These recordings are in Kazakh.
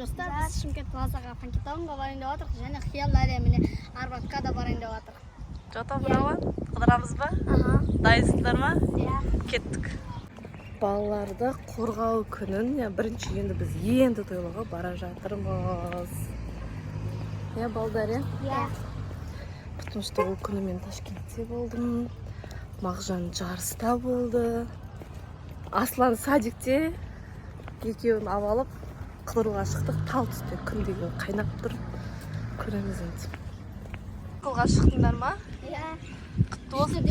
достар, біз Шымкент Плазаға Фанкетауынға барайын деп жатырмық, және Қиял әлеміне Арбатқа да барайын деп жатырмық. Жота бұрауы, қыдырамыз ба? Дайынсыздар ма? Иә. Кеттік. Балаларды қорғау күнін, бірінші енді біз енді тойлауға бара жатырмыз. Я балдар, Иә. Потому что ол күні мен Ташкентте болдым. Мағжан жарыста болды. Аслан садикте екеуін алып қыдыруға шықтық. Тал түсте күн деген қайнап тұр. Көреміз енді. Қылға шықтыңдар ма? Иә. Құтты болсын.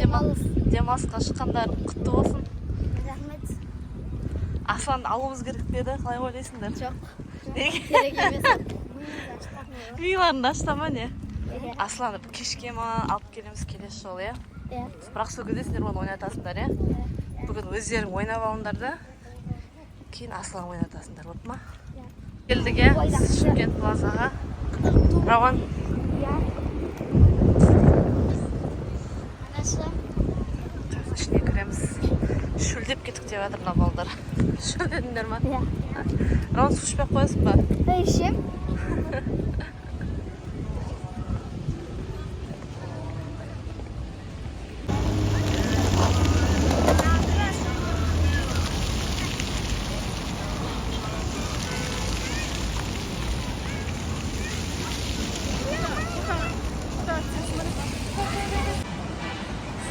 Демалысқа шыққандар құтты болсын. Рахмет. Асланды алуымыз керек деді. Қалай ойлайсыңдар? Жоқ. Неге? Керек емес. Миларында аштама не? Иә. Асланды кешке ма алып келеміз келесі жол, иә? Иә. Бірақ сол кезде сендер оны ойнатасыңдар, иә? Бүгін өздерің ойнап алыңдар да, кейін Аслан ойнатасыңдар, болды ма? Келдік, иә? Шымкент Плазаға. Рауан? Иә. Анасы? Қазір ішіне кіреміз. Шөлдеп кеттік деп жатыр мына балдар. Шөлдедіңдер ма? Иә. Рауан су ішпей қоясың ба? Ішем.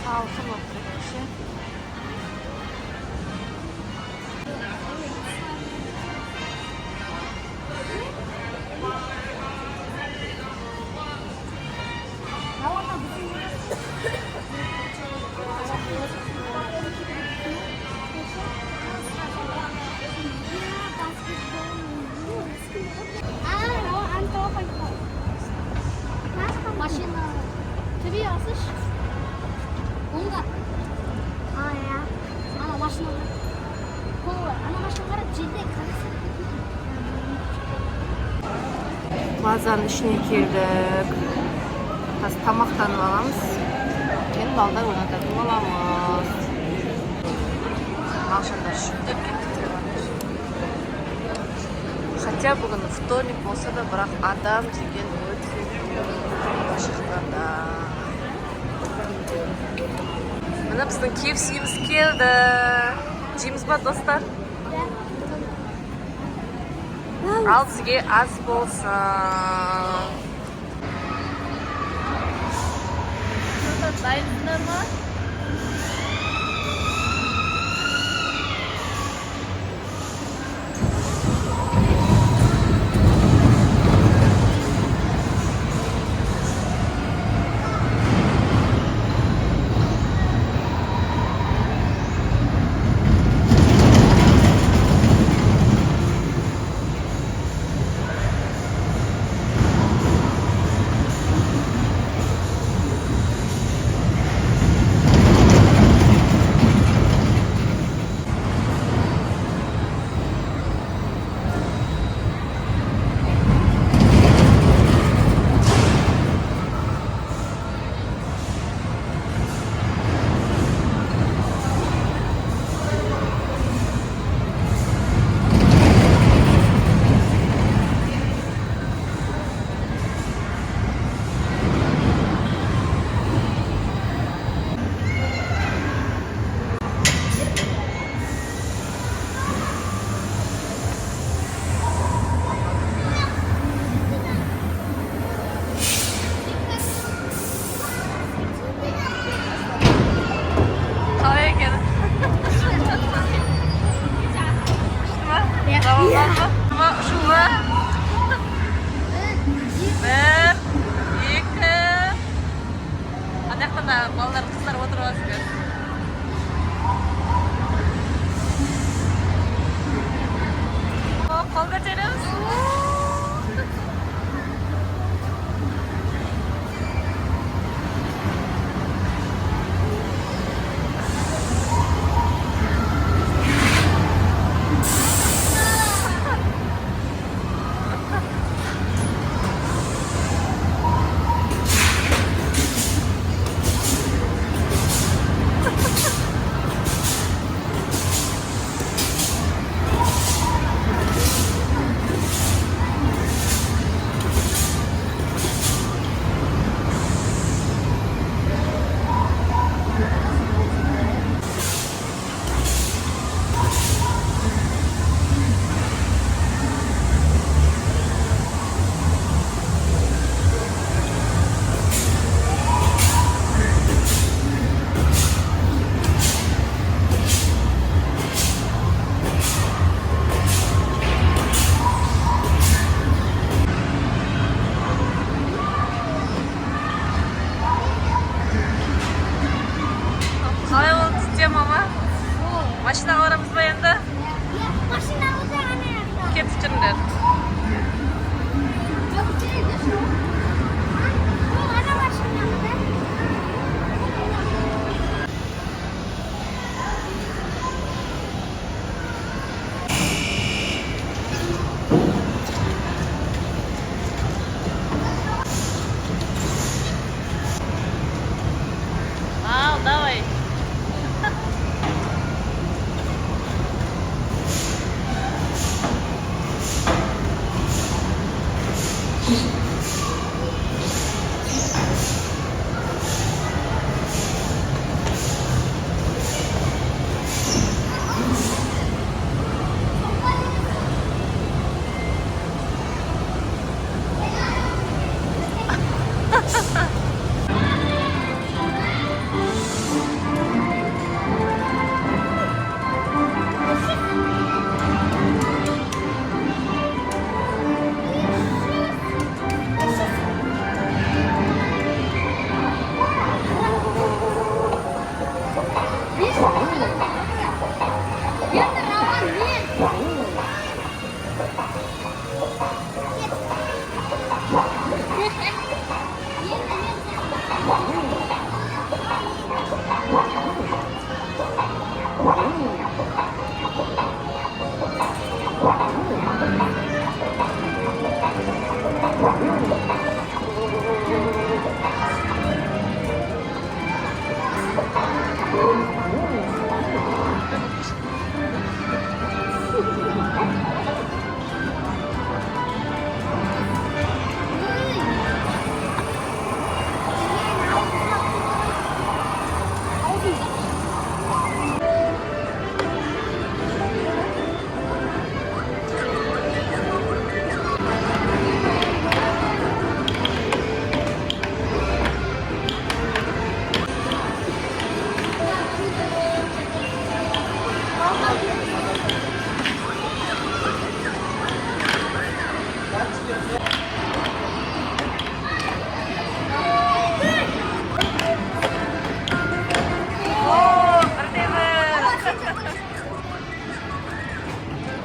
Salkım oturuyor. Машина. Тебе алсыш? Онда. Я. Ана машина. Ана машина қара жерде қарасы. Плазаның ішіне келдік. Қазір тамақтанып аламыз. Кейін балдар ойнататын боламыз. Мағжандар шөлдеп кеттік деп жатыр. Хотя бүгін вторник болса да, бірақ адам деген өте шықтанда. Міне біздің KFC-іміз келді. Жейміз ба, достар? Ал сізге аз болсын. Дайынсыздар ма?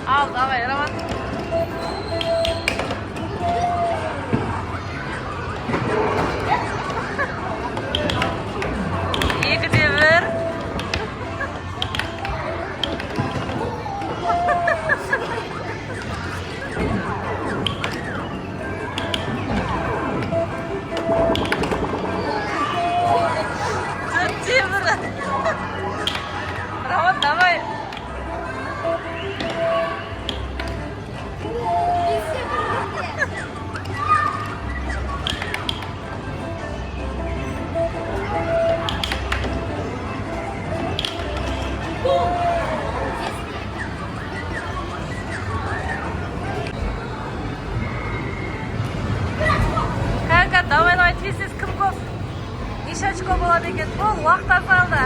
Al, давай, Роман. Екіде бір. Төртте бір. Роман, давай. Kanka, давай, тез кім көп? Неше очко болады екен? Бол, уақыт азалды.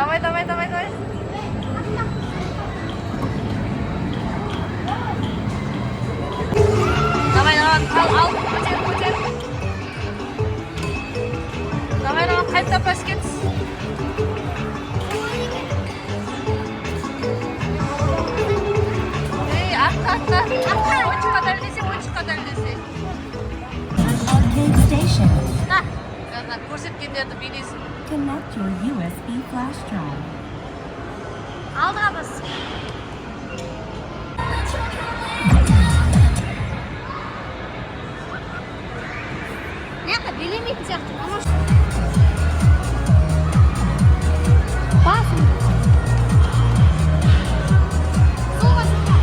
Давай. Давай, ал, көтер. Давай, қайта пәске түс. Ей, артқа. Ойыншыққа дәлдесе. Arcade station. Көрсеткендерді билесін. Connect your USB flash drive. Алдыға бас. Неқі билемейтін сияқты. Басым. Солға жұқа.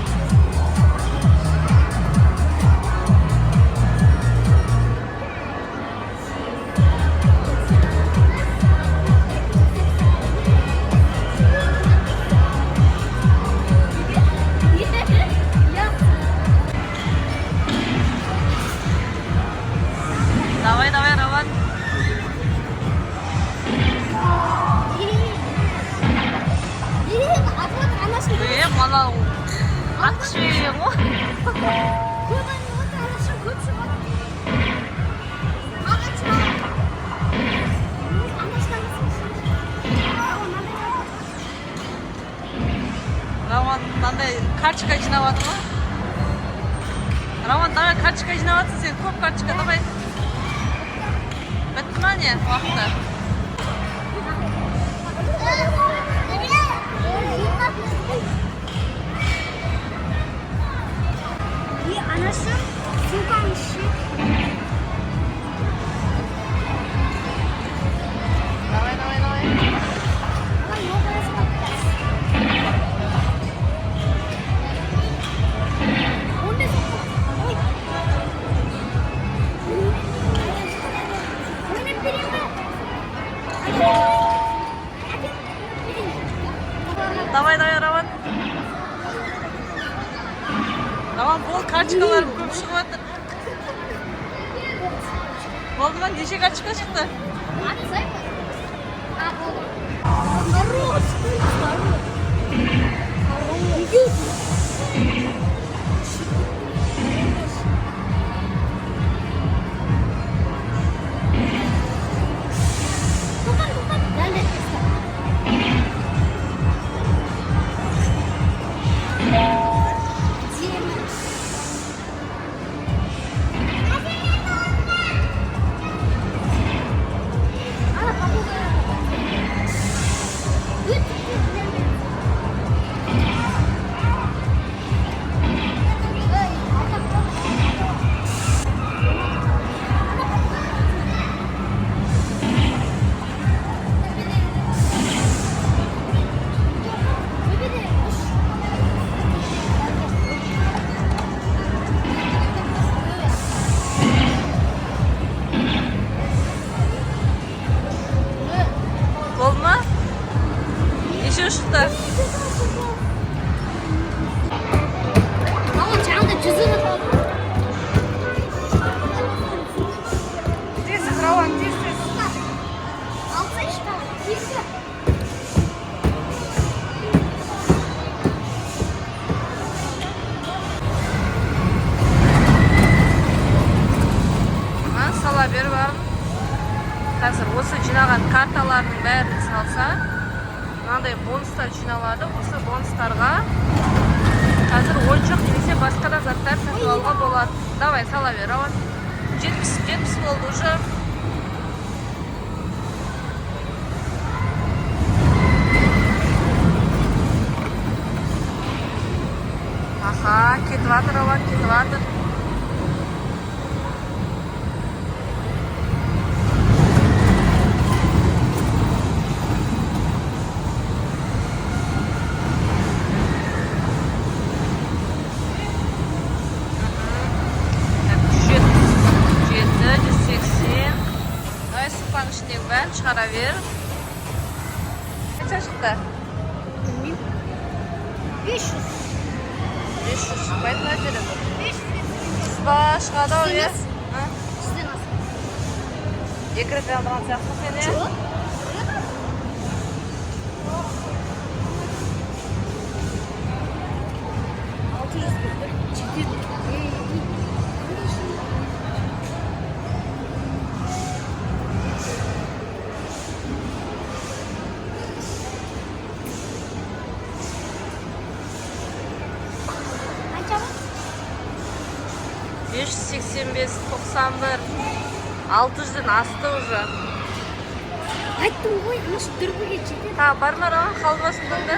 Давай, Роман. Мана ат жіберген ғой. Роман мынандай карточка жинап жатыр ма? Роман, давай карточка жинап жатсың сен, көп карточка, давай. Бітті ма не уақыты? И анасы сумканың іші. Давай, давай, давай. Ой, оғырыз қаптас. 15 ой. Ойнап берейін бе? Давай, давай, Роман. Роман, бұл карточкалар көп шығып жатыр. Болды ма? Неше карточка шықты? Болды ма? Неше шықты? Мама, жаңында 100 Тез, Роман, тез. алса ішті. Тесі. Сала бер барын. Қазір осы жинаған карталардың бәрін салса, мынандай бонустар жиналады. Осы бонустарға қазір ойыншық немесе басқа да заттар сатып алуға болады. Давай, сала бер, Роман. 70 болды уже. Аха, кетіп жатыр, Роман, кетіп жатыр. Ішіндегі бәрін шығара бер. Қанша шықты? Білмеймін. 500. 500 шықпайды ма жерім? 500. Сызба шығады ау, е? Сізден асып. Екі рет алдырған сияқты сен, е? Жоқ. Beş 85, 91, 600'den asты уже. Айттым ғой, ана дүрбіге жетеді. Та, бар ма Роман, қалбасын бұнда?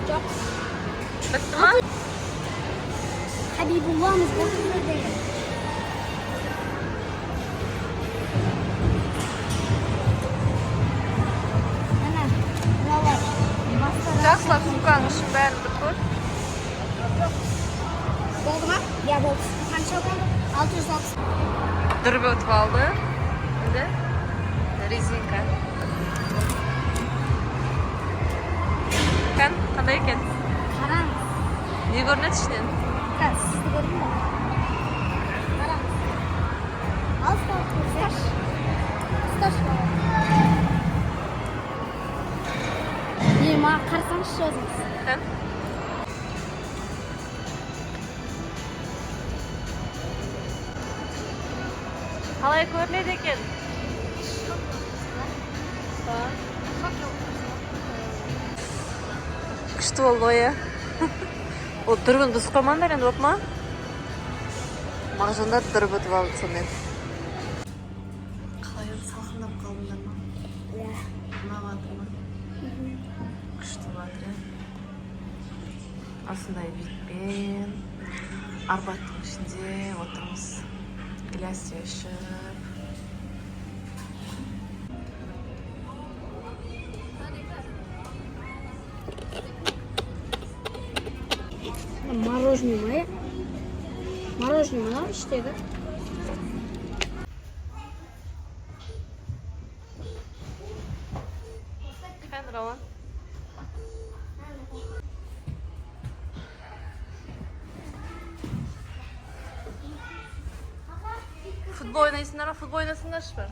Жоқ. Бітті ма? Хабибулламыз болды. Ана, мыналар. Жақсылап сумканың ішін бәрін бір көр. Болды ма? Я болды. Қанша болды? 660. Дүрбі өтіп алды. Енді резинка. Қандай екен? Қараңыз. Не көрінеді ішінен? Сізді көрдің бе? Қараңыз. Ал сташ. Сташ бар. Маған қарасаңызшы өзіңіз. Қалай көрінеді екен? Күшті болды ғой, е? Ол дүрбін бұзып қоймаңдар енді, болып ма? Мағжандар дүрбі өтіп алды сонымен. Қалай салқындап қалдыңдар ма? Иә. Ұнап жатыр ма? күшті батыр. Осындай битпен Арбаттың ішінде отырмыз. Іләсте ішіп. Мороженое. Мороженое мынау іштегі. Қайын Рауан? Футбол ойнайсыңдар ма? Футбол ойнасыңдаршы бар.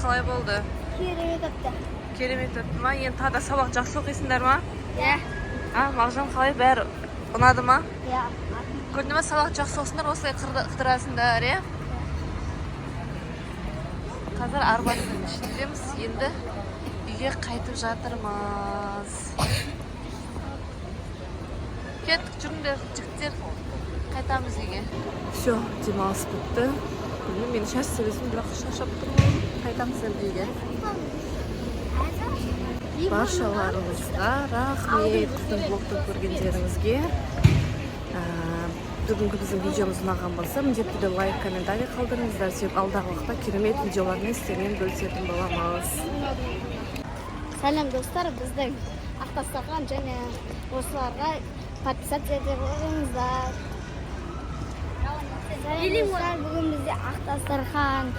Қалай болды? Керемет апта. Керемет өтті ма? Енді тағы да сабақ жақсы оқисыңдар ма? Иә. Мағжан қалай бәрі ұнады ма? Иә. Көрді ма, сабақ жақсы оқысыңдар, осылай қыдырасыңдар, е? Қазір Арбаттың ішіндеміз, енді үйге қайтып жатырмыз. Кеттік, жүріңдер, жігіттер, қайтамыз үйге. Все, демалыс бітті. Мен шаш сөйлесім, бірақ шашап тұрмын. Қайтамыз енді үйге. Баршаларыңызға рахмет, біздің блогты көргендеріңізге. Бүгінгі біздің видеомыз ұнаған болса, міндетті түрде лайк, комментарий қалдырыңыздар, себебі алдағы уақытта керемет видеолармен сіздермен бөлісетін боламыз. Сәлем достар, біздің Ақтастархан және осыларға подписаться етіп отырыңыздар. Сәлем достар, бүгін бізде Ақтастархан,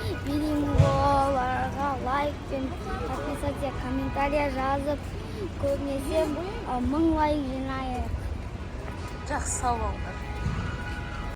оларға лайк пен подписация, комментария жазып, көбінесе 1000 лайк жинайық. Жақсы, сау болыңдар.